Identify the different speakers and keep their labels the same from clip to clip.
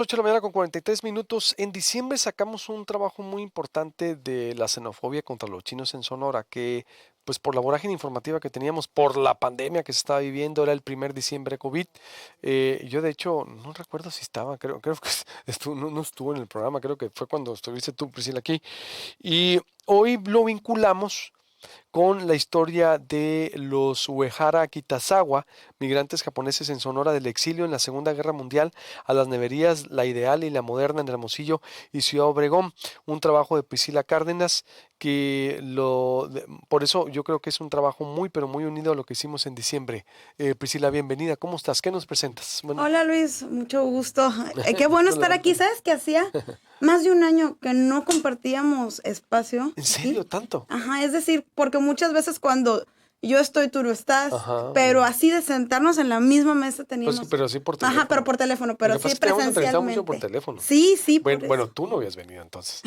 Speaker 1: 8 de la mañana con 43 minutos. En diciembre sacamos un trabajo muy importante de la xenofobia contra los chinos en Sonora, que pues por la vorágine informativa que teníamos, por la pandemia que se estaba viviendo, era el primer diciembre COVID. Yo de hecho no recuerdo si estaba, creo que no estuvo en el programa, creo que fue cuando estuviste tú, Priscila, aquí. Y hoy lo vinculamos con la historia de los Uehara Kitazawa, migrantes japoneses en Sonora del exilio en la Segunda Guerra Mundial, a las neverías La Ideal y La Moderna en Hermosillo y Ciudad Obregón, un trabajo de Priscila Cárdenas por eso yo creo que es un trabajo muy pero muy unido a lo que hicimos en diciembre. Priscila, bienvenida, ¿cómo estás? ¿Qué nos presentas? Bueno,
Speaker 2: Hola Luis, mucho gusto. Qué bueno
Speaker 1: hola,
Speaker 2: estar aquí. ¿Sabes qué hacía? Más de un año que no compartíamos espacio
Speaker 1: ¿en serio
Speaker 2: aquí.
Speaker 1: tanto?
Speaker 2: Ajá, es decir, porque muchas veces cuando yo estoy, tú no estás,
Speaker 1: Ajá,
Speaker 2: pero así de sentarnos en la misma mesa
Speaker 1: pues,
Speaker 2: teníamos.
Speaker 1: pero sí por
Speaker 2: Ajá, pero
Speaker 1: teléfono.
Speaker 2: por teléfono,
Speaker 1: Lo
Speaker 2: pero
Speaker 1: que pasa
Speaker 2: sí
Speaker 1: es que te hemos entrevistado mucho por
Speaker 2: presencialmente.
Speaker 1: teléfono.
Speaker 2: Sí, sí, por
Speaker 1: Bueno,
Speaker 2: eso.
Speaker 1: tú no habías venido entonces.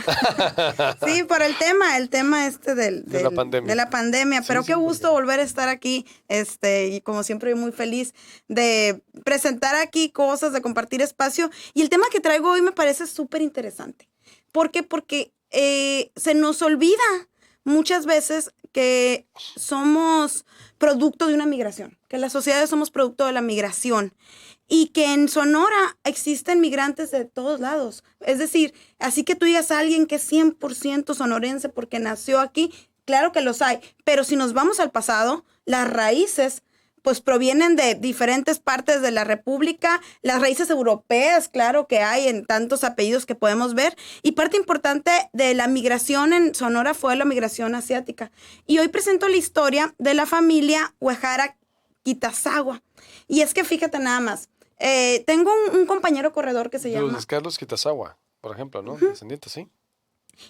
Speaker 2: Sí, por el tema este
Speaker 1: De la
Speaker 2: de
Speaker 1: pandemia.
Speaker 2: la pandemia,
Speaker 1: Sí,
Speaker 2: pero qué
Speaker 1: sí,
Speaker 2: gusto
Speaker 1: porque
Speaker 2: volver a estar aquí, y como siempre muy feliz de presentar aquí cosas, de compartir espacio, y el tema que traigo hoy me parece súper interesante. ¿Por qué? Porque se nos olvida muchas veces que somos producto de una migración, que las sociedades somos producto de la migración y que en Sonora existen migrantes de todos lados. Es decir, así que tú digas a alguien que es 100% sonorense porque nació aquí, claro que los hay, pero si nos vamos al pasado, las raíces pues provienen de diferentes partes de la República, las raíces europeas, claro que hay en tantos apellidos que podemos ver, y parte importante de la migración en Sonora fue la migración asiática. Y hoy presento la historia de la familia Uehara Kitazawa. Y es que fíjate nada más, tengo un compañero corredor que se
Speaker 1: de los
Speaker 2: llama,
Speaker 1: Carlos Kitazawa, por ejemplo, ¿no? Descendientes, sí.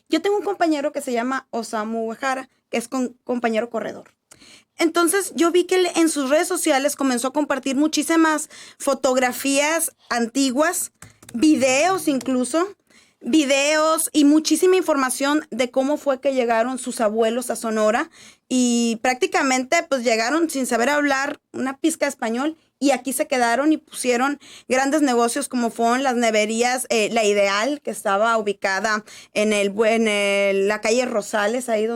Speaker 2: yo tengo un compañero que se llama Osamu Uehara, que es compañero corredor. Entonces yo vi que él en sus redes sociales comenzó a compartir muchísimas fotografías antiguas, videos incluso, videos y muchísima información de cómo fue que llegaron sus abuelos a Sonora y prácticamente pues llegaron sin saber hablar una pizca de español y aquí se quedaron y pusieron grandes negocios como fueron las neverías La Ideal, que estaba ubicada la calle Rosales, ahí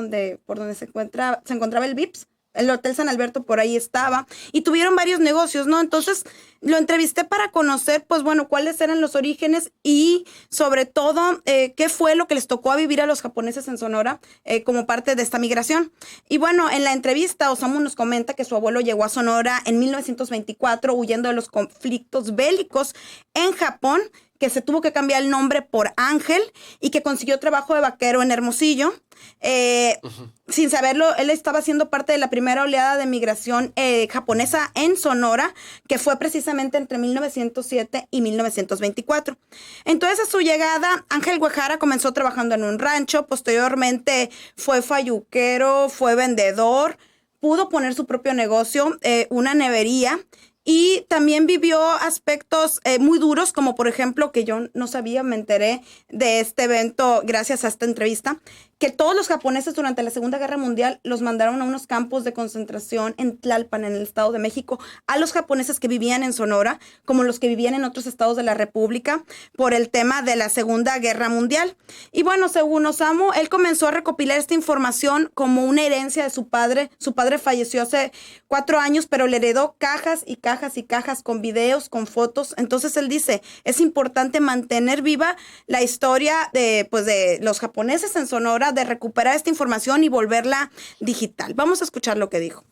Speaker 2: por donde se encontraba el Vips. El Hotel San Alberto por ahí estaba y tuvieron varios negocios, ¿no? Entonces lo entrevisté para conocer, pues bueno, cuáles eran los orígenes y sobre todo qué fue lo que les tocó a vivir a los japoneses en Sonora como parte de esta migración. Y bueno, en la entrevista Osamu nos comenta que su abuelo llegó a Sonora en 1924 huyendo de los conflictos bélicos en Japón, que se tuvo que cambiar el nombre por Ángel y que consiguió trabajo de vaquero en Hermosillo. Eh, Sin saberlo, él estaba siendo parte de la primera oleada de migración japonesa en Sonora, que fue precisamente entre 1907 y 1924. Entonces, a su llegada, Ángel Guajara comenzó trabajando en un rancho, posteriormente fue falluquero, fue vendedor, pudo poner su propio negocio, una nevería, y también vivió aspectos muy duros, como por ejemplo, que yo no sabía, me enteré de este evento gracias a esta entrevista, que todos los japoneses durante la Segunda Guerra Mundial los mandaron a unos campos de concentración en Tlalpan, en el Estado de México, a los japoneses que vivían en Sonora, como los que vivían en otros estados de la República, por el tema de la Segunda Guerra Mundial. Y bueno, según Osamu, él comenzó a recopilar esta información como una herencia de su padre. Su padre falleció hace 4 años, pero le heredó cajas y cajas y cajas con videos, con fotos. Entonces él dice, es importante mantener viva la historia de los japoneses en Sonora, de recuperar esta información y volverla digital. Vamos a escuchar lo que dijo.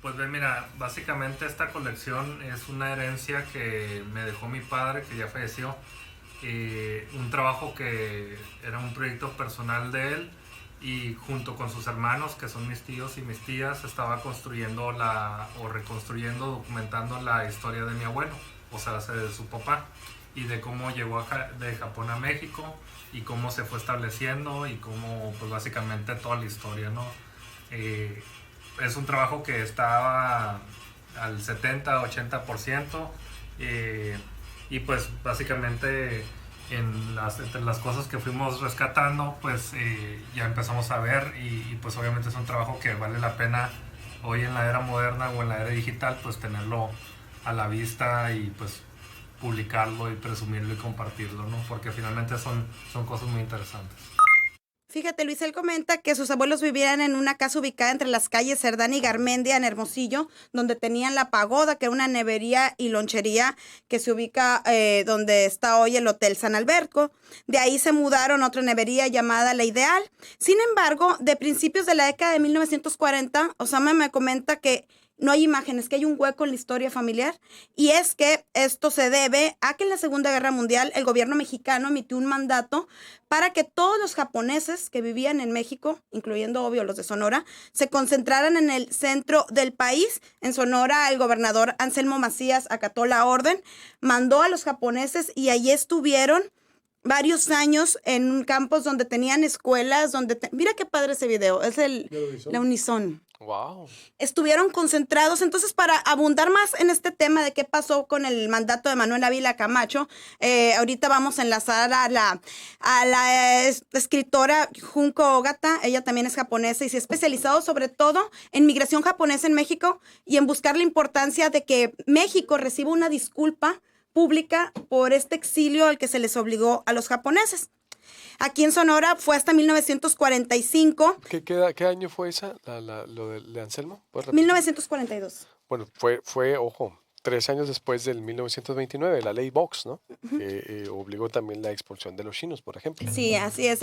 Speaker 3: Pues bien, mira, básicamente esta colección es una herencia que me dejó mi padre, que ya falleció. Un trabajo que era un proyecto personal de él y junto con sus hermanos, que son mis tíos y mis tías, estaba construyendo reconstruyendo, documentando la historia de mi abuelo, o sea, de su papá, y de cómo llegó de Japón a México y cómo se fue estableciendo y cómo, pues básicamente toda la historia, ¿no? Es un trabajo que estaba al 70-80%, y pues básicamente entre las cosas que fuimos rescatando, pues ya empezamos a ver y pues obviamente es un trabajo que vale la pena hoy en la era moderna o en la era digital, pues tenerlo a la vista y pues publicarlo y presumirlo y compartirlo, ¿no? Porque finalmente son cosas muy interesantes.
Speaker 2: Fíjate, Luis, él comenta que sus abuelos vivían en una casa ubicada entre las calles Cerdán y Garmendia en Hermosillo, donde tenían la pagoda, que era una nevería y lonchería que se ubica donde está hoy el Hotel San Alberto. De ahí se mudaron a otra nevería llamada La Ideal. Sin embargo, de principios de la década de 1940, Osama me comenta que no hay imágenes, que hay un hueco en la historia familiar, y es que esto se debe a que en la Segunda Guerra Mundial el gobierno mexicano emitió un mandato para que todos los japoneses que vivían en México, incluyendo obvio los de Sonora, se concentraran en el centro del país. En Sonora el gobernador Anselmo Macías acató la orden, mandó a los japoneses y allí estuvieron varios años en campos donde tenían escuelas, mira qué padre ese video, es la Unison.
Speaker 1: Wow.
Speaker 2: Estuvieron concentrados. Entonces, para abundar más en este tema de qué pasó con el mandato de Manuel Ávila Camacho, ahorita vamos a enlazar a la escritora Junko Ogata. Ella también es japonesa y se ha especializado sobre todo en migración japonesa en México y en buscar la importancia de que México reciba una disculpa pública por este exilio al que se les obligó a los japoneses. Aquí en Sonora fue hasta 1945.
Speaker 1: ¿Qué año fue esa, lo de Anselmo? ¿Puedes repetir?
Speaker 2: 1942.
Speaker 1: Bueno, ojo, 3 años después del 1929, la ley Vox, ¿no? Que obligó también la expulsión de los chinos, por ejemplo.
Speaker 2: Sí, así es.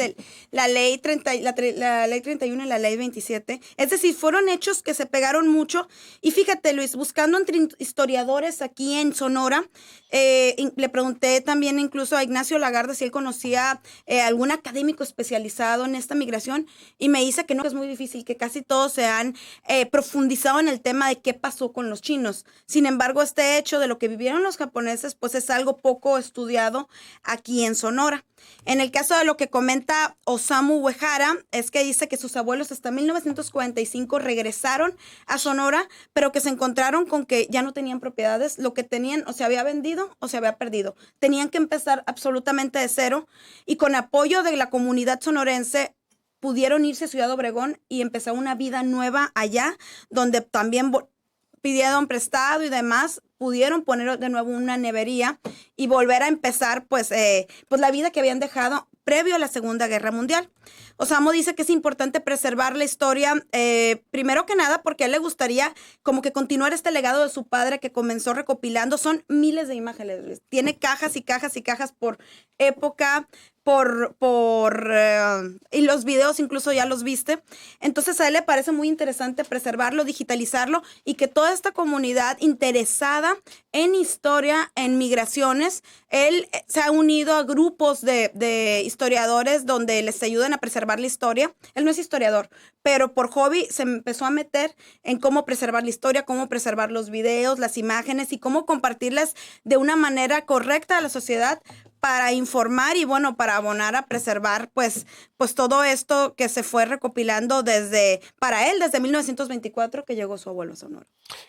Speaker 2: La ley 31 y la ley 27. Es decir, fueron hechos que se pegaron mucho. Y fíjate, Luis, buscando entre historiadores aquí en Sonora, le pregunté también incluso a Ignacio Lagarde si él conocía algún académico especializado en esta migración, y me dice que no, que es muy difícil, que casi todos se han profundizado en el tema de qué pasó con los chinos. Sin embargo, este hecho de lo que vivieron los japoneses, pues es algo poco estudiado aquí en Sonora. En el caso de lo que comenta Osamu Uehara, es que dice que sus abuelos hasta 1945 regresaron a Sonora, pero que se encontraron con que ya no tenían propiedades, lo que tenían o se había vendido o se había perdido. Tenían que empezar absolutamente de cero, y con apoyo de la comunidad sonorense pudieron irse a Ciudad Obregón y empezar una vida nueva allá, donde también pidieron prestado y demás, pudieron poner de nuevo una nevería y volver a empezar pues la vida que habían dejado previo a la Segunda Guerra Mundial. Osamu dice que es importante preservar la historia, primero que nada porque a él le gustaría como que continuar este legado de su padre que comenzó recopilando. Son miles de imágenes, tiene cajas y cajas y cajas por época, y los videos incluso ya los viste. Entonces a él le parece muy interesante preservarlo, digitalizarlo, y que toda esta comunidad interesada en historia, en migraciones, él se ha unido a grupos de historiadores donde les ayudan a preservar la historia. Él no es historiador, pero por hobby se empezó a meter en cómo preservar la historia, cómo preservar los videos, las imágenes y cómo compartirlas de una manera correcta a la sociedad, para informar y bueno, para abonar a preservar pues todo esto que se fue recopilando para él desde 1924 que llegó su abuelo a Sonora.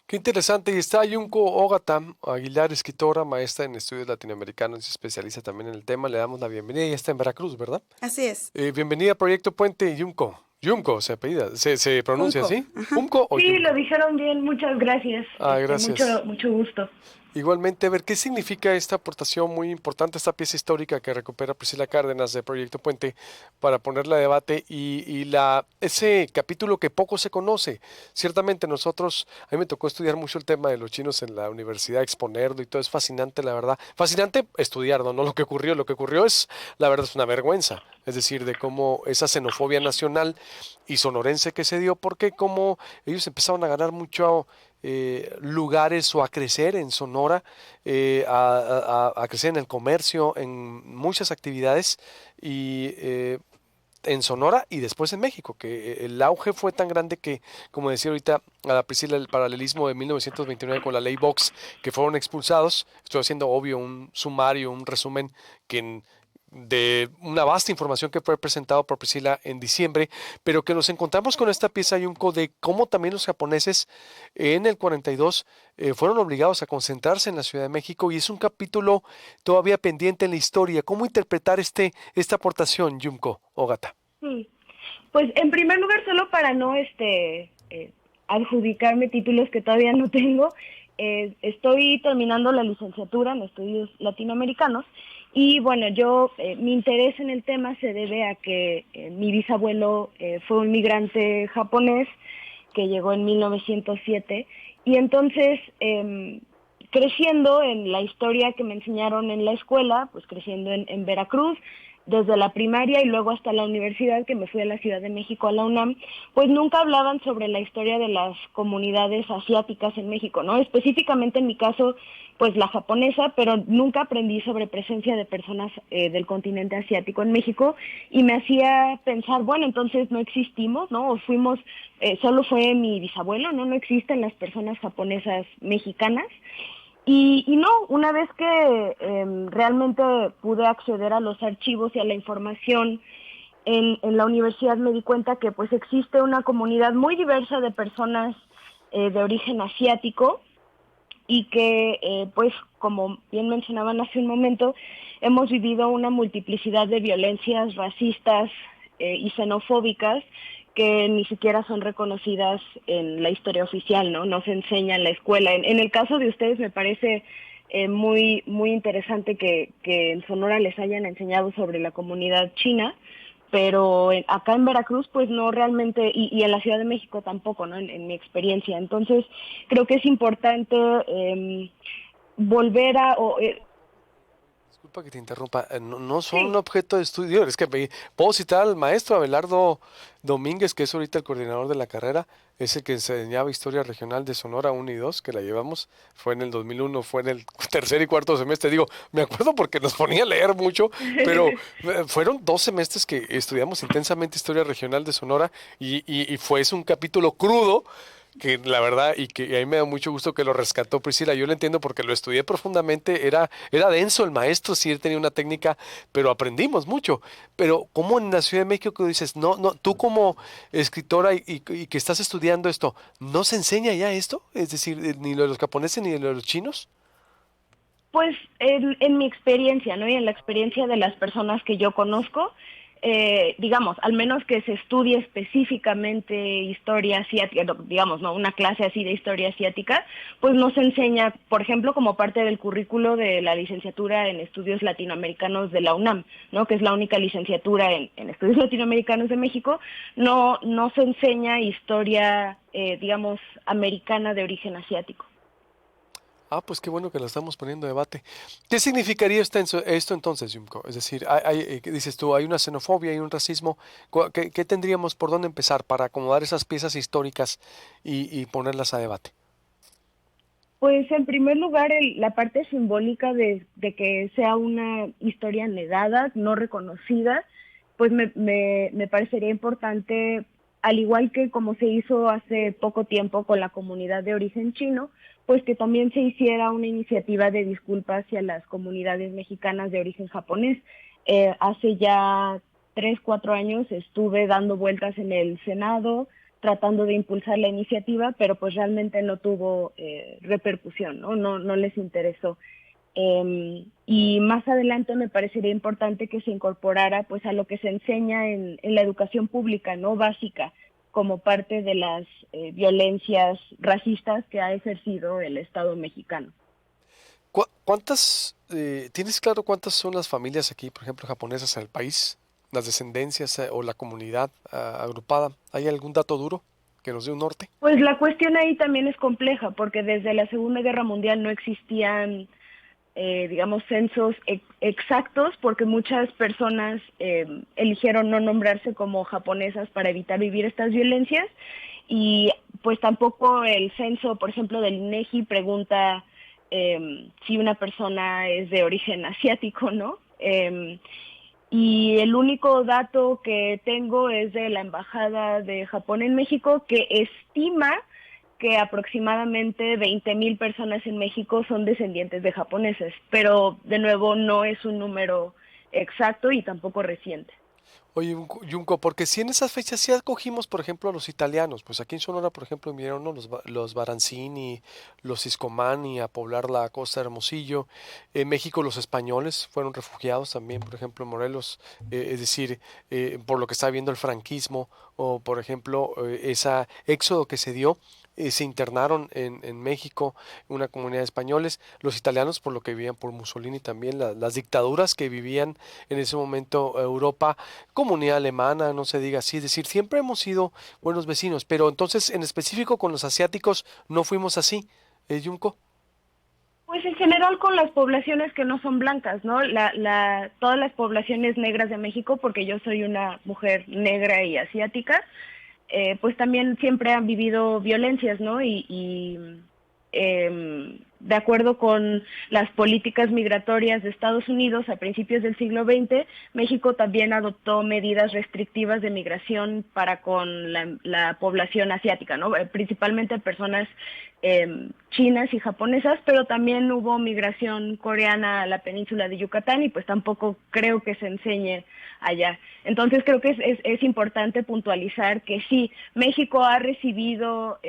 Speaker 1: Qué interesante. Y está Junko Ogata Aguilar, escritora, maestra en estudios latinoamericanos y se especializa también en el tema. Le damos la bienvenida y está en Veracruz, ¿verdad?
Speaker 2: Así es.
Speaker 1: Bienvenida a Proyecto Puente, Junko. Junko se apellida, se pronuncia
Speaker 2: Junko.
Speaker 1: así. ¿Junko o
Speaker 4: Sí,
Speaker 1: Junko?
Speaker 4: lo dijeron bien, muchas gracias.
Speaker 1: Gracias.
Speaker 4: Mucho gusto.
Speaker 1: Igualmente, a ver, ¿qué significa esta aportación muy importante, esta pieza histórica que recupera Priscila Cárdenas de Proyecto Puente para ponerla a debate y ese capítulo que poco se conoce? Ciertamente nosotros, a mí me tocó estudiar mucho el tema de los chinos en la universidad, exponerlo y todo, es fascinante, la verdad. Fascinante estudiarlo, no lo que ocurrió es, la verdad, es una vergüenza. Es decir, de cómo esa xenofobia nacional y sonorense que se dio, porque como ellos empezaron a ganar mucho lugares o a crecer en Sonora, a crecer en el comercio, en muchas actividades y en Sonora y después en México, que el auge fue tan grande que, como decía ahorita a la Priscila, el paralelismo de 1929 con la ley Vox, que fueron expulsados. Estoy haciendo obvio un sumario, un resumen de una vasta información que fue presentado por Priscila en diciembre, pero que nos encontramos con esta pieza, Junko, de cómo también los japoneses en el 42 fueron obligados a concentrarse en la Ciudad de México, y es un capítulo todavía pendiente en la historia. ¿Cómo interpretar esta aportación, Junko Ogata?
Speaker 4: Sí. Pues en primer lugar, solo para no adjudicarme títulos que todavía no tengo, estoy terminando la licenciatura en estudios latinoamericanos y bueno, mi interés en el tema se debe a que mi bisabuelo fue un migrante japonés que llegó en 1907 y entonces creciendo en la historia que me enseñaron en la escuela, pues creciendo en Veracruz, desde la primaria y luego hasta la universidad, que me fui a la Ciudad de México, a la UNAM, pues nunca hablaban sobre la historia de las comunidades asiáticas en México, ¿no? Específicamente en mi caso, pues la japonesa, pero nunca aprendí sobre presencia de personas del continente asiático en México y me hacía pensar, bueno, entonces no existimos, ¿no? O fuimos, solo fue mi bisabuelo, ¿no? No existen las personas japonesas mexicanas. Y no, una vez que realmente pude acceder a los archivos y a la información en la universidad, me di cuenta que pues existe una comunidad muy diversa de personas de origen asiático y que pues como bien mencionaban hace un momento, hemos vivido una multiplicidad de violencias racistas y xenofóbicas que ni siquiera son reconocidas en la historia oficial, ¿no? No se enseña en la escuela. En el caso de ustedes me parece muy, muy interesante que en Sonora les hayan enseñado sobre la comunidad china, pero acá en Veracruz pues no realmente, y en la Ciudad de México tampoco, ¿no? En mi experiencia. Entonces creo que es importante volver a,
Speaker 1: Disculpa que te interrumpa, no son un objeto de estudio, es que puedo citar al maestro Abelardo Domínguez, que es ahorita el coordinador de la carrera, es el que enseñaba Historia Regional de Sonora 1 y 2, que la llevamos, fue en el 2001, fue en el tercer y cuarto semestre, digo, me acuerdo porque nos ponía a leer mucho, pero fueron 2 semestres que estudiamos intensamente Historia Regional de Sonora y fue es un capítulo crudo, que la verdad, y que a mí me da mucho gusto que lo rescató Priscila, yo lo entiendo porque lo estudié profundamente, era denso el maestro, sí, él tenía una técnica, pero aprendimos mucho. Pero ¿cómo en la Ciudad de México que dices, no, no, tú como escritora y que estás estudiando esto, ¿no se enseña ya esto? Es decir, ni lo de los japoneses ni lo de los chinos.
Speaker 4: pues en mi experiencia, ¿no? Y en la experiencia de las personas que yo conozco, digamos, al menos que se estudie específicamente historia asiática, digamos, ¿no? Una clase así de historia asiática, pues nos enseña, por ejemplo, como parte del currículo de la licenciatura en estudios latinoamericanos de la UNAM, ¿no? Que es la única licenciatura en estudios latinoamericanos de México, no se enseña historia, digamos, americana de origen asiático.
Speaker 1: Ah, pues qué bueno que lo estamos poniendo a debate. ¿Qué significaría esto entonces, Yumko? Es decir, ¿qué dices tú? Hay una xenofobia, hay un racismo. ¿Qué tendríamos por dónde empezar para acomodar esas piezas históricas y ponerlas a debate?
Speaker 4: Pues en primer lugar, la parte simbólica de que sea una historia negada, no reconocida, pues me parecería importante, al igual que como se hizo hace poco tiempo con la comunidad de origen chino, pues que también se hiciera una iniciativa de disculpa hacia las comunidades mexicanas de origen japonés. Hace ya 3, 4 años estuve dando vueltas en el Senado, tratando de impulsar la iniciativa, pero pues realmente no tuvo repercusión, ¿no? No les interesó. Y más adelante me parecería importante que se incorporara pues a lo que se enseña en la educación pública, ¿no? Básica, como parte de las violencias racistas que ha ejercido el Estado mexicano.
Speaker 1: ¿Tienes claro cuántas son las familias aquí, por ejemplo, japonesas en el país? Las descendencias o la comunidad agrupada. ¿Hay algún dato duro que nos dé un norte?
Speaker 4: Pues la cuestión ahí también es compleja, porque desde la Segunda Guerra Mundial no existían digamos, censos exactos, porque muchas personas eligieron no nombrarse como japonesas para evitar vivir estas violencias, y pues tampoco el censo, por ejemplo, del INEGI pregunta si una persona es de origen asiático, ¿no? Y el único dato que tengo es de la Embajada de Japón en México, que estima que aproximadamente 20,000 personas en México son descendientes de japoneses, pero de nuevo no es un número exacto y tampoco reciente.
Speaker 1: Oye, Junco, porque si en esas fechas sí acogimos, por ejemplo, a los italianos, pues aquí en Sonora, por ejemplo, vinieron, ¿no? los Baranzini, los Iscomani a poblar la costa de Hermosillo. En México los españoles fueron refugiados también, por ejemplo, en Morelos, es decir, por lo que está viendo el franquismo, o por ejemplo, ese éxodo que se dio se internaron en México, una comunidad de españoles, los italianos por lo que vivían por Mussolini también, las dictaduras que vivían en ese momento Europa, comunidad alemana, no se diga así, es decir, siempre hemos sido buenos vecinos, pero entonces en específico con los asiáticos no fuimos así, Junko.
Speaker 4: Pues en general con las poblaciones que no son blancas, ¿no? Todas las poblaciones negras de México, porque yo soy una mujer negra y asiática, pues también siempre han vivido violencias, ¿no? De acuerdo con las políticas migratorias de Estados Unidos a principios del siglo XX, México también adoptó medidas restrictivas de migración para con la población asiática, ¿no? Principalmente personas chinas y japonesas, pero también hubo migración coreana a la península de Yucatán y pues tampoco creo que se enseñe allá. Entonces creo que es importante puntualizar que sí, México ha recibido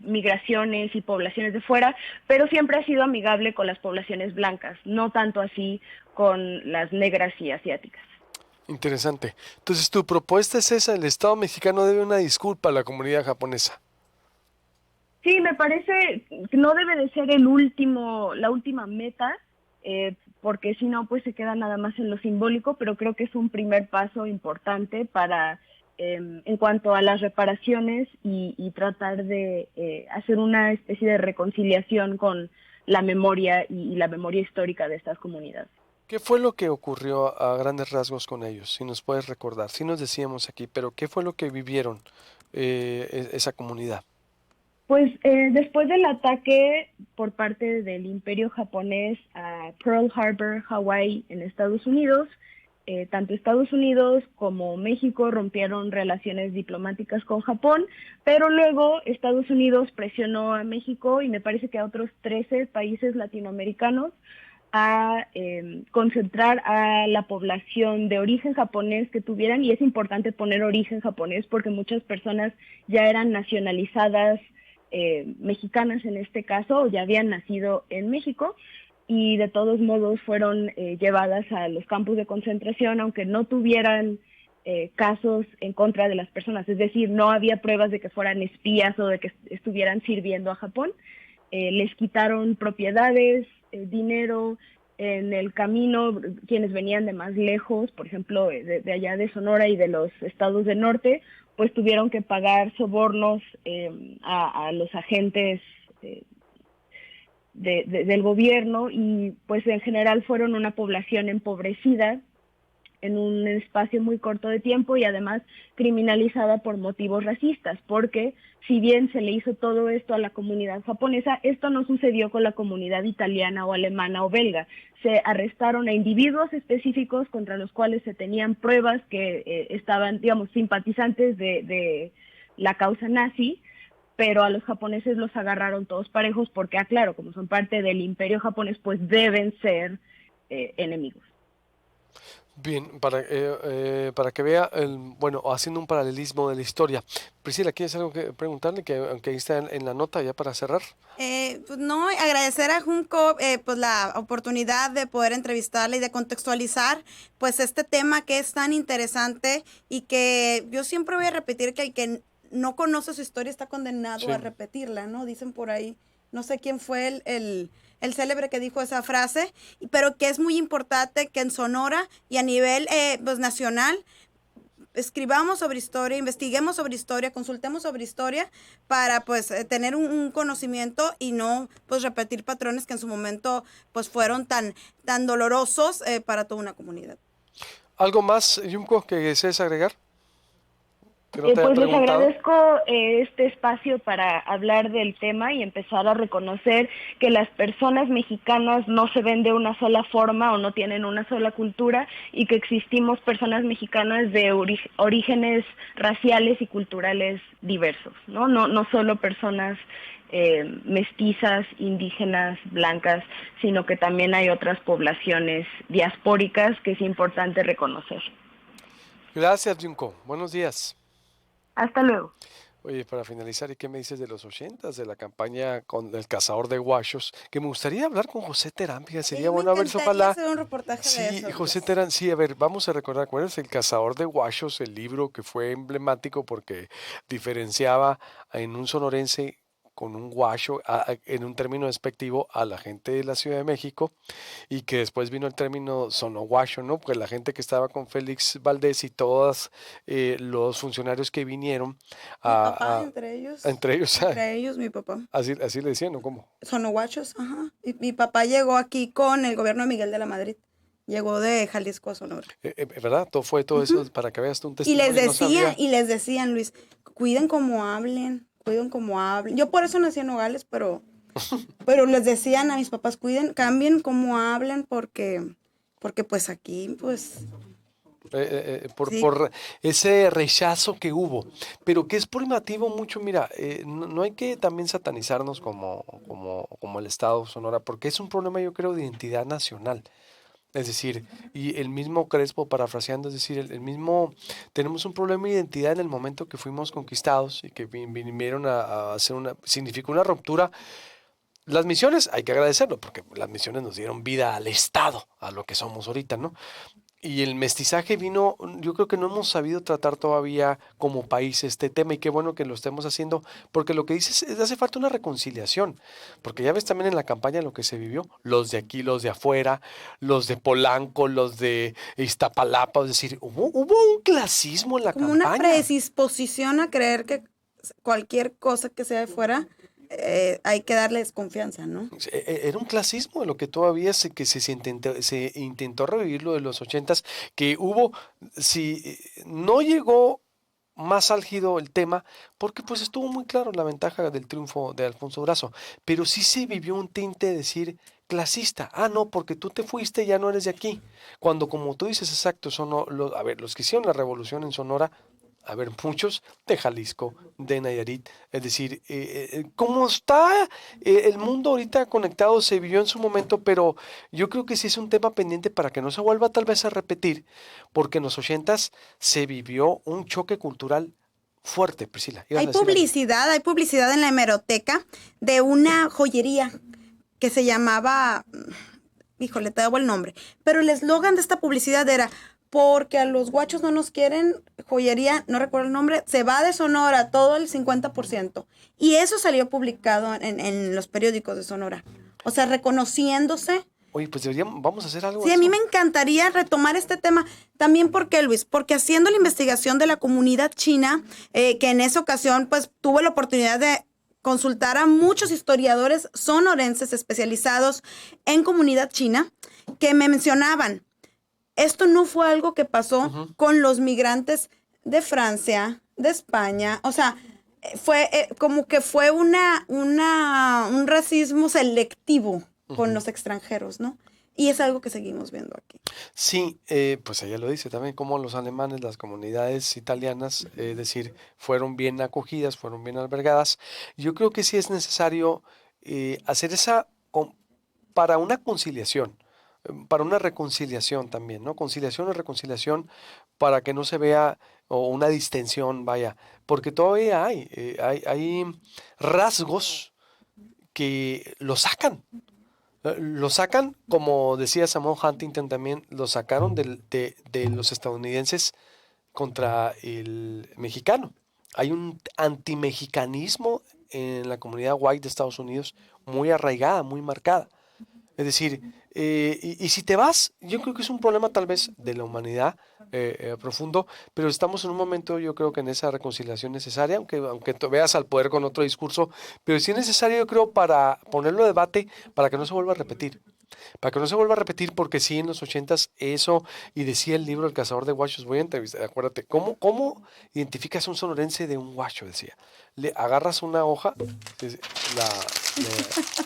Speaker 4: migraciones y poblaciones de fuera, pero siempre ha sido amigable con las poblaciones blancas, no tanto así con las negras y asiáticas.
Speaker 1: Interesante. Entonces tu propuesta es esa, el Estado mexicano debe una disculpa a la comunidad japonesa.
Speaker 4: Sí, me parece que no debe de ser la última meta, porque si no, pues se queda nada más en lo simbólico, pero creo que es un primer paso importante para, en cuanto a las reparaciones y tratar de hacer una especie de reconciliación con la memoria y la memoria histórica de estas comunidades.
Speaker 1: ¿Qué fue lo que ocurrió a grandes rasgos con ellos? Si nos puedes recordar, si nos decíamos aquí, pero ¿qué fue lo que vivieron esa comunidad?
Speaker 4: Pues después del ataque por parte del Imperio japonés a Pearl Harbor, Hawái, en Estados Unidos, tanto Estados Unidos como México rompieron relaciones diplomáticas con Japón, pero luego Estados Unidos presionó a México y me parece que a otros 13 países latinoamericanos a concentrar a la población de origen japonés que tuvieran, y es importante poner origen japonés porque muchas personas ya eran nacionalizadas mexicanas en este caso, o ya habían nacido en México, y de todos modos fueron llevadas a los campos de concentración, aunque no tuvieran casos en contra de las personas, es decir, no había pruebas de que fueran espías o de que estuvieran sirviendo a Japón. Les quitaron propiedades, dinero, en el camino, quienes venían de más lejos, por ejemplo, de allá de Sonora y de los estados del norte, pues tuvieron que pagar sobornos a los agentes del gobierno, y pues en general fueron una población empobrecida en un espacio muy corto de tiempo y además criminalizada por motivos racistas, porque si bien se le hizo todo esto a la comunidad japonesa, esto no sucedió con la comunidad italiana o alemana o belga. Se arrestaron a individuos específicos contra los cuales se tenían pruebas que estaban, digamos, simpatizantes de la causa nazi, pero a los japoneses los agarraron todos parejos porque, claro, como son parte del imperio japonés, pues deben ser enemigos.
Speaker 1: Bien, para que vea, bueno, haciendo un paralelismo de la historia. Priscila, ¿quieres algo que preguntarle? Que aunque ahí está en la nota ya para cerrar.
Speaker 2: Pues no, agradecer a Junco pues la oportunidad de poder entrevistarla y de contextualizar pues este tema que es tan interesante y que yo siempre voy a repetir que el que no conoce su historia está condenado
Speaker 1: Sí.
Speaker 2: a repetirla, ¿no? Dicen por ahí, no sé quién fue el célebre que dijo esa frase, pero que es muy importante que en Sonora y a nivel pues nacional escribamos sobre historia, investiguemos sobre historia, consultemos sobre historia para pues tener un conocimiento y no pues repetir patrones que en su momento pues fueron tan dolorosos para toda una comunidad.
Speaker 1: ¿Algo más, Junko, que desees agregar? Que no te haya
Speaker 4: Pues les
Speaker 1: preguntado.
Speaker 4: agradezco este espacio para hablar del tema y empezar a reconocer que las personas mexicanas no se ven de una sola forma o no tienen una sola cultura, y que existimos personas mexicanas de orígenes raciales y culturales diversos, ¿no? No solo personas mestizas, indígenas, blancas, sino que también hay otras poblaciones diaspóricas que es importante reconocer.
Speaker 1: Gracias, Junko. Buenos días.
Speaker 4: Hasta luego.
Speaker 1: Oye, para finalizar, ¿y qué me dices de los 80s, de la campaña con el cazador de guachos? Que me gustaría hablar con José Terán, fíjate, sería
Speaker 2: Me
Speaker 1: bueno, a ver,
Speaker 2: encantaría
Speaker 1: ojalá.
Speaker 2: hacer un reportaje de
Speaker 1: Sí,
Speaker 2: eso.
Speaker 1: José Terán, sí, a ver, vamos a recordar cuál es el cazador de guachos, el libro que fue emblemático porque diferenciaba en un sonorense con un guacho en un término despectivo a la gente de la Ciudad de México y que después vino el término sonoguacho, ¿no? Pues la gente que estaba con Félix Valdés y todos los funcionarios que vinieron
Speaker 2: Mi papá,
Speaker 1: a-
Speaker 2: entre ellos.
Speaker 1: entre ellos,
Speaker 2: Entre ellos, mi papá.
Speaker 1: así le decían, ¿no? ¿Cómo?
Speaker 2: Sonoguachos, ajá. Y mi papá llegó aquí con el gobierno de Miguel de la Madrid. Llegó de Jalisco a Sonora.
Speaker 1: ¿Verdad? Fue todo eso para que veas tú un
Speaker 2: Y
Speaker 1: testimonio.
Speaker 2: les decían, Luis, cuiden cómo hablen, cuiden cómo hablen. Yo por eso nací en Nogales, pero les decían a mis papás, cuiden, cambien cómo hablan, porque pues aquí, pues, sí.
Speaker 1: Por ese rechazo que hubo, pero que es primativo mucho, mira, no hay que también satanizarnos como el Estado de Sonora, porque es un problema, yo creo, de identidad nacional. Es decir, y el mismo Crespo, parafraseando, es decir, el mismo, tenemos un problema de identidad en el momento que fuimos conquistados y que vinieron a hacer significó una ruptura. Las misiones, hay que agradecerlo, porque las misiones nos dieron vida al Estado, a lo que somos ahorita, ¿no? Y el mestizaje vino, yo creo que no hemos sabido tratar todavía como país este tema y qué bueno que lo estemos haciendo, porque lo que dices es hace falta una reconciliación, porque ya ves también en la campaña lo que se vivió, los de aquí, los de afuera, los de Polanco, los de Iztapalapa, es decir, hubo un clasismo en la
Speaker 2: Como una
Speaker 1: campaña.
Speaker 2: predisposición a creer que cualquier cosa que sea de fuera, hay que darle desconfianza, ¿no?
Speaker 1: Era un clasismo de lo que todavía se intentó revivir lo de los 80s, que hubo, si no llegó más álgido el tema, porque pues estuvo muy claro la ventaja del triunfo de Alfonso Brazo, pero sí se vivió un tinte de decir clasista, no, porque tú te fuiste, ya no eres de aquí, cuando como tú dices exacto, los que hicieron la revolución en Sonora, a ver, muchos de Jalisco, de Nayarit, es decir, cómo está el mundo ahorita conectado, se vivió en su momento, pero yo creo que sí es un tema pendiente para que no se vuelva tal vez a repetir, porque en los 80s se vivió un choque cultural fuerte, Priscila. ¿Ibas a
Speaker 2: Hay
Speaker 1: decir algo?
Speaker 2: hay publicidad en la hemeroteca de una joyería que se llamaba, híjole, te debo el nombre, pero el eslogan de esta publicidad era, porque a los guachos no nos quieren, joyería, no recuerdo el nombre, se va de Sonora todo el 50%. Y eso salió publicado en los periódicos de Sonora. O sea, reconociéndose.
Speaker 1: Oye, pues vamos a hacer algo
Speaker 2: Sí,
Speaker 1: de
Speaker 2: a mí
Speaker 1: eso.
Speaker 2: me encantaría retomar este tema. También, ¿por qué, Luis? Porque haciendo la investigación de la comunidad china, que en esa ocasión, pues, tuve la oportunidad de consultar a muchos historiadores sonorenses especializados en comunidad china, que me mencionaban, esto no fue algo que pasó con los migrantes de Francia, de España, o sea, fue como que fue un racismo selectivo con los extranjeros, ¿no? Y es algo que seguimos viendo aquí.
Speaker 1: Sí, pues ella lo dice también, como los alemanes, las comunidades italianas, es decir, fueron bien acogidas, fueron bien albergadas. Yo creo que sí es necesario hacer para una conciliación, para una reconciliación también, ¿no? Conciliación o reconciliación para que no se vea o una distensión, vaya, porque todavía hay rasgos que lo sacan. Lo sacan, como decía Samuel Huntington también, lo sacaron de los estadounidenses contra el mexicano. Hay un antimexicanismo en la comunidad white de Estados Unidos muy arraigada, muy marcada. Es decir, y si te vas, yo creo que es un problema tal vez de la humanidad profundo, pero estamos en un momento, yo creo que en esa reconciliación necesaria, aunque te veas al poder con otro discurso, pero sí es necesario, yo creo, para ponerlo a debate, para que no se vuelva a repetir. Para que no se vuelva a repetir, porque sí, en los 80s eso, y decía el libro El cazador de guachos, voy a entrevistar, acuérdate, ¿cómo identificas a un sonorense de un guacho? Decía, le agarras una hoja,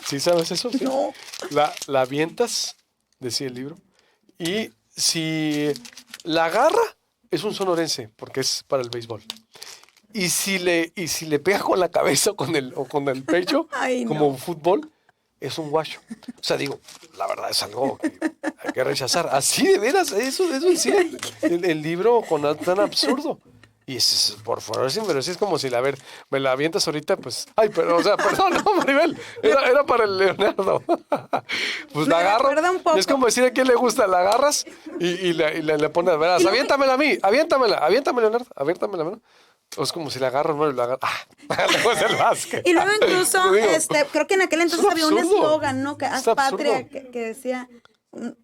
Speaker 1: ¿sí sabes eso? ¿Sí?
Speaker 2: No.
Speaker 1: La avientas, decía el libro, y si la agarra, es un sonorense, porque es para el béisbol. Y si le pega con la cabeza o con el pecho,
Speaker 2: Ay,
Speaker 1: como
Speaker 2: no.
Speaker 1: un fútbol, es un guacho. O sea, digo, la verdad es algo que hay que rechazar. Así de veras, eso decía el libro tan absurdo. Y es, por favor, sí, pero sí es como si me la avientas ahorita, pues, o sea, perdón, no, Maribel, era para el Leonardo. Pues
Speaker 2: Me
Speaker 1: la agarro,
Speaker 2: recuerda un poco.
Speaker 1: es como decir a quién le gusta, la agarras y le pones, verás, aviéntamela a mí, aviéntamela, Leonardo, aviéntamela, ¿no? O es como si la agarran, no, y la agarran. Después del básquet.
Speaker 2: Y luego incluso,
Speaker 1: Digo,
Speaker 2: creo que en aquel entonces
Speaker 1: un
Speaker 2: había un
Speaker 1: absurdo.
Speaker 2: eslogan, ¿no? Que haz
Speaker 1: Es
Speaker 2: patria,
Speaker 1: absurdo.
Speaker 2: que decía,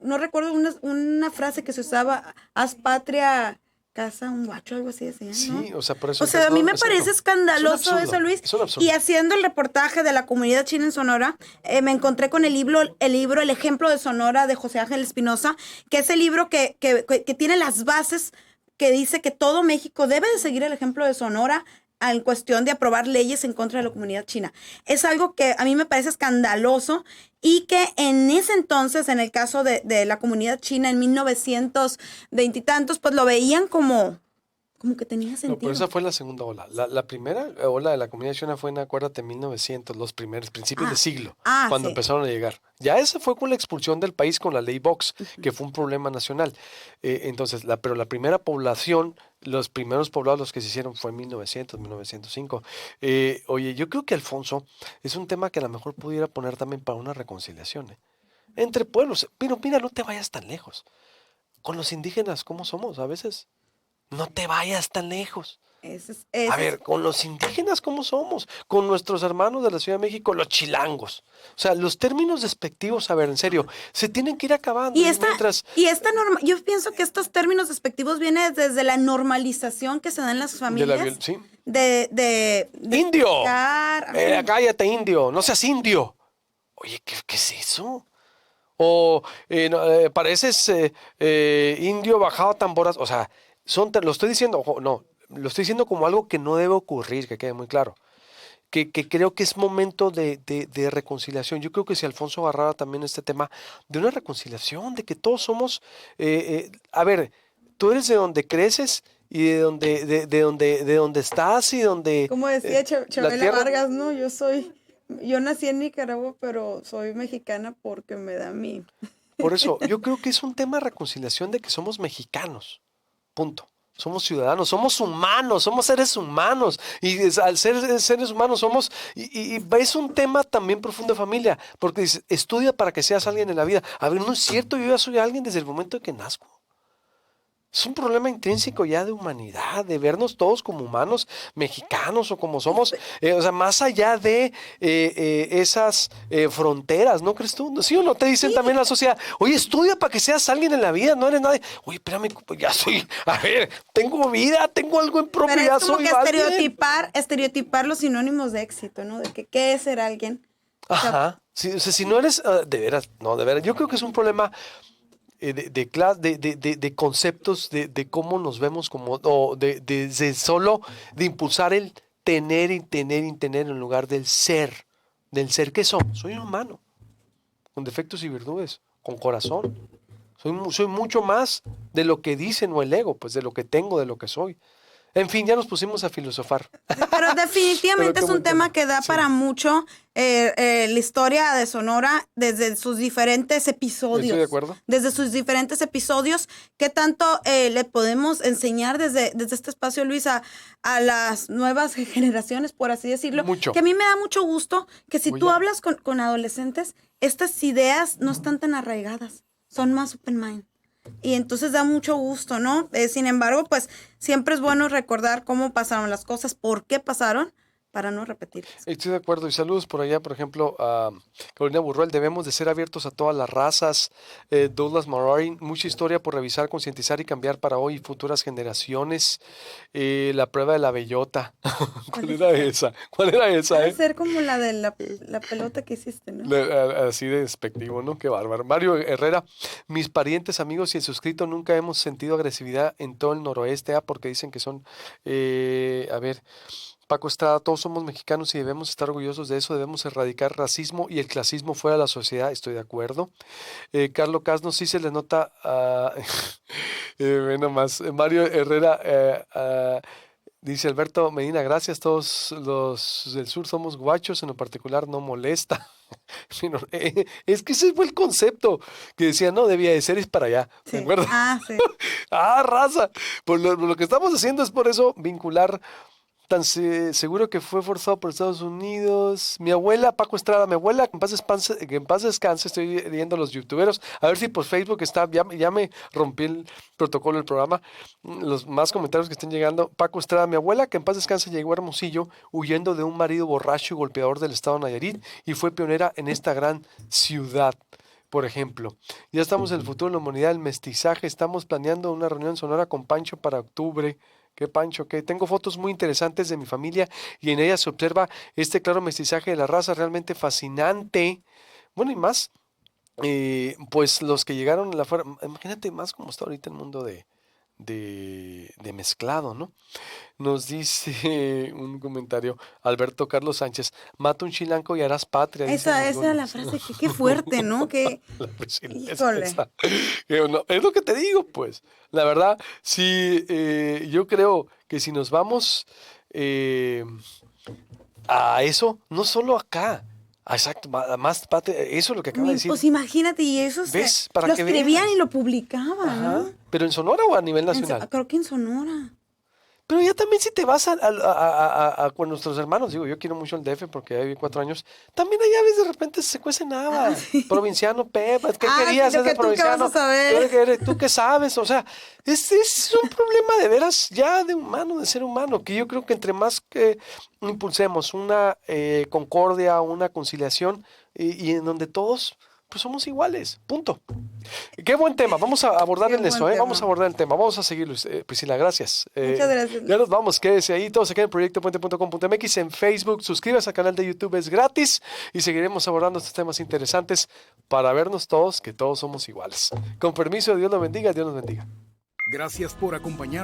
Speaker 2: no recuerdo una frase que se usaba, haz patria, casa, un guacho, algo así decía, ¿no?
Speaker 1: Sí, o sea, por eso.
Speaker 2: O sea, a mí me
Speaker 1: exacto.
Speaker 2: parece escandaloso
Speaker 1: Es un absurdo,
Speaker 2: eso, Luis.
Speaker 1: es un absurdo.
Speaker 2: Y haciendo el reportaje de la comunidad china en Sonora, me encontré con el libro El ejemplo de Sonora de José Ángel Espinosa, que es el libro que tiene las bases que dice que todo México debe de seguir el ejemplo de Sonora en cuestión de aprobar leyes en contra de la comunidad china. Es algo que a mí me parece escandaloso y que en ese entonces, en el caso de la comunidad china en 1920 y tantos, pues lo veían como que tenía
Speaker 1: No,
Speaker 2: sentido.
Speaker 1: pero esa fue la segunda ola. La primera ola de la comunidad china fue, acuérdate, 1900, los principios de siglo, cuando
Speaker 2: Sí.
Speaker 1: empezaron a llegar. Ya esa fue con la expulsión del país con la ley Vox, que fue un problema nacional. Entonces, pero la primera población, los primeros poblados los que se hicieron fue en 1900, 1905. Oye, yo creo que Alfonso es un tema que a lo mejor pudiera poner también para una reconciliación, entre pueblos. Pero mira, no te vayas tan lejos. Con los indígenas, ¿cómo somos a veces? No te vayas tan lejos. A ver, con los indígenas, ¿cómo somos? Con nuestros hermanos de la Ciudad de México, los chilangos. O sea, los términos despectivos, a ver, en serio, se tienen que ir acabando.
Speaker 2: Yo pienso que estos términos despectivos vienen desde la normalización que se da en las familias.
Speaker 1: Sí.
Speaker 2: ¡Indio!
Speaker 1: Cállate, indio. No seas indio. Oye, ¿qué es eso? O pareces indio bajado a tamboras. O sea, lo estoy diciendo, no, lo estoy diciendo como algo que no debe ocurrir, que quede muy claro. Que creo que es momento de reconciliación. Yo creo que si Alfonso agarrara también este tema de una reconciliación, de que todos somos, a ver, tú eres de donde creces y de donde estás y donde...
Speaker 2: Como decía Chabela
Speaker 1: tierra...
Speaker 2: Vargas, ¿no? Yo nací en Nicaragua, pero soy mexicana porque me da mi...
Speaker 1: Por eso, yo creo que es un tema de reconciliación de que somos mexicanos. Punto. Somos ciudadanos, somos humanos, somos seres humanos. Y al ser seres humanos somos... Y es un tema también profundo de familia. Porque dices, estudia para que seas alguien en la vida. A ver, no es cierto, yo ya soy alguien desde el momento de que nazco. Es un problema intrínseco ya de humanidad, de vernos todos como humanos mexicanos o como somos, o sea, más allá de esas fronteras, ¿no crees tú? ¿Sí o no? Te dicen también la sociedad, oye, estudia para que seas alguien en la vida, no eres nadie. Oye, espérame, ya soy, a ver, tengo vida, tengo algo en propio,
Speaker 2: Pero
Speaker 1: ya
Speaker 2: es como
Speaker 1: soy
Speaker 2: que estereotipar los sinónimos de éxito, ¿no? De que qué es ser alguien.
Speaker 1: Ajá, sí, o sea, si no eres, de veras, yo creo que es un problema de conceptos de cómo nos vemos como, o de solo de impulsar el tener y tener y tener en lugar del ser que soy un humano, con defectos y virtudes, con corazón, soy mucho más de lo que dicen o el ego, pues de lo que tengo, de lo que soy. En fin, ya nos pusimos a filosofar.
Speaker 2: Pero definitivamente es un tema que da para mucho la historia de Sonora desde sus diferentes episodios.
Speaker 1: Estoy de acuerdo.
Speaker 2: Desde sus diferentes episodios. ¿Qué tanto le podemos enseñar desde este espacio, Luis, a las nuevas generaciones, por así decirlo?
Speaker 1: Mucho.
Speaker 2: Que a mí me da mucho gusto que si tú hablas con adolescentes, estas ideas no están tan arraigadas. Son más open mind. Y entonces da mucho gusto, ¿no? Sin embargo, pues siempre es bueno recordar cómo pasaron las cosas, por qué pasaron, para no repetirlas.
Speaker 1: Estoy de acuerdo. Y saludos por allá, por ejemplo, a Carolina Burruel. Debemos de ser abiertos a todas las razas. Douglas Murray, mucha historia por revisar, concientizar y cambiar para hoy y futuras generaciones. La prueba de la bellota. ¿Cuál era esa?
Speaker 2: Debe ser como la de la pelota que hiciste, ¿no?
Speaker 1: Así de despectivo, ¿no? Qué bárbaro. Mario Herrera, mis parientes, amigos y el suscrito nunca hemos sentido agresividad en todo el noroeste, porque dicen que son, a ver... Paco Estrada, todos somos mexicanos y debemos estar orgullosos de eso, debemos erradicar racismo y el clasismo fuera de la sociedad, estoy de acuerdo. Carlos Casno, sí se le nota, bueno más, Mario Herrera, dice Alberto Medina, gracias, todos los del sur somos guachos, en lo particular no molesta. Es que ese fue el concepto que decía, no, debía de ser, es para allá,
Speaker 2: Sí.
Speaker 1: ¿de acuerdo?
Speaker 2: Sí.
Speaker 1: Raza, pues lo que estamos haciendo es por eso vincular seguro que fue forzado por Estados Unidos. Mi abuela, Paco Estrada, mi abuela, que en paz descanse, estoy leyendo los youtuberos, a ver si por Facebook está, ya me rompí el protocolo del programa, los más comentarios que estén llegando. Paco Estrada, mi abuela, que en paz descanse, llegó a Hermosillo huyendo de un marido borracho y golpeador del estado de Nayarit y fue pionera en esta gran ciudad. Por ejemplo, ya estamos en el futuro de la humanidad, el mestizaje, estamos planeando una reunión en Sonora con Pancho para octubre. ¿Qué Pancho? ¿Qué? Tengo fotos muy interesantes de mi familia y en ellas se observa este claro mestizaje de la raza realmente fascinante. Bueno, y más, pues los que llegaron a la fuera, imagínate más como está ahorita el mundo de mezclado, ¿no? Nos dice un comentario, Alberto Carlos Sánchez, mata un chilanco y harás patria.
Speaker 2: Esa es la frase, que qué fuerte, ¿no? Que, híjole.
Speaker 1: No, es lo que te digo, pues. La verdad, sí, yo creo que si nos vamos a eso, no solo acá, exacto, más patria, eso es lo que acaba de decir.
Speaker 2: Pues imagínate, y eso
Speaker 1: ¿Ves? Para
Speaker 2: lo
Speaker 1: que
Speaker 2: escribían
Speaker 1: veas.
Speaker 2: y lo publicaban,
Speaker 1: Ajá.
Speaker 2: ¿no?
Speaker 1: ¿Pero en Sonora o a nivel nacional?
Speaker 2: Creo que en Sonora.
Speaker 1: Pero ya también si te vas con nuestros hermanos, digo, yo quiero mucho el DF porque ya viví 4 años, también allá ves de repente se cuecen nada. Provinciano, Pepa, ¿qué querías?
Speaker 2: Sí, lo
Speaker 1: Es de
Speaker 2: que tú qué vas
Speaker 1: provinciano.
Speaker 2: a saber.
Speaker 1: ¿Tú qué sabes? O sea, es un problema de veras ya de humano, de ser humano, que yo creo que entre más que impulsemos una concordia, una conciliación y en donde todos pues somos iguales, punto. Qué buen tema, vamos a abordar
Speaker 2: Qué
Speaker 1: en eso,
Speaker 2: buen tema.
Speaker 1: vamos a abordar el tema, vamos a seguirlo, Priscila, gracias.
Speaker 2: Muchas gracias.
Speaker 1: Ya nos vamos, quédese ahí, todos aquí en proyectopuente.com.mx, en Facebook, suscríbase al canal de YouTube, es gratis, y seguiremos abordando estos temas interesantes para vernos todos, que todos somos iguales. Con permiso, Dios los bendiga, Dios nos bendiga.
Speaker 5: Gracias por acompañarnos.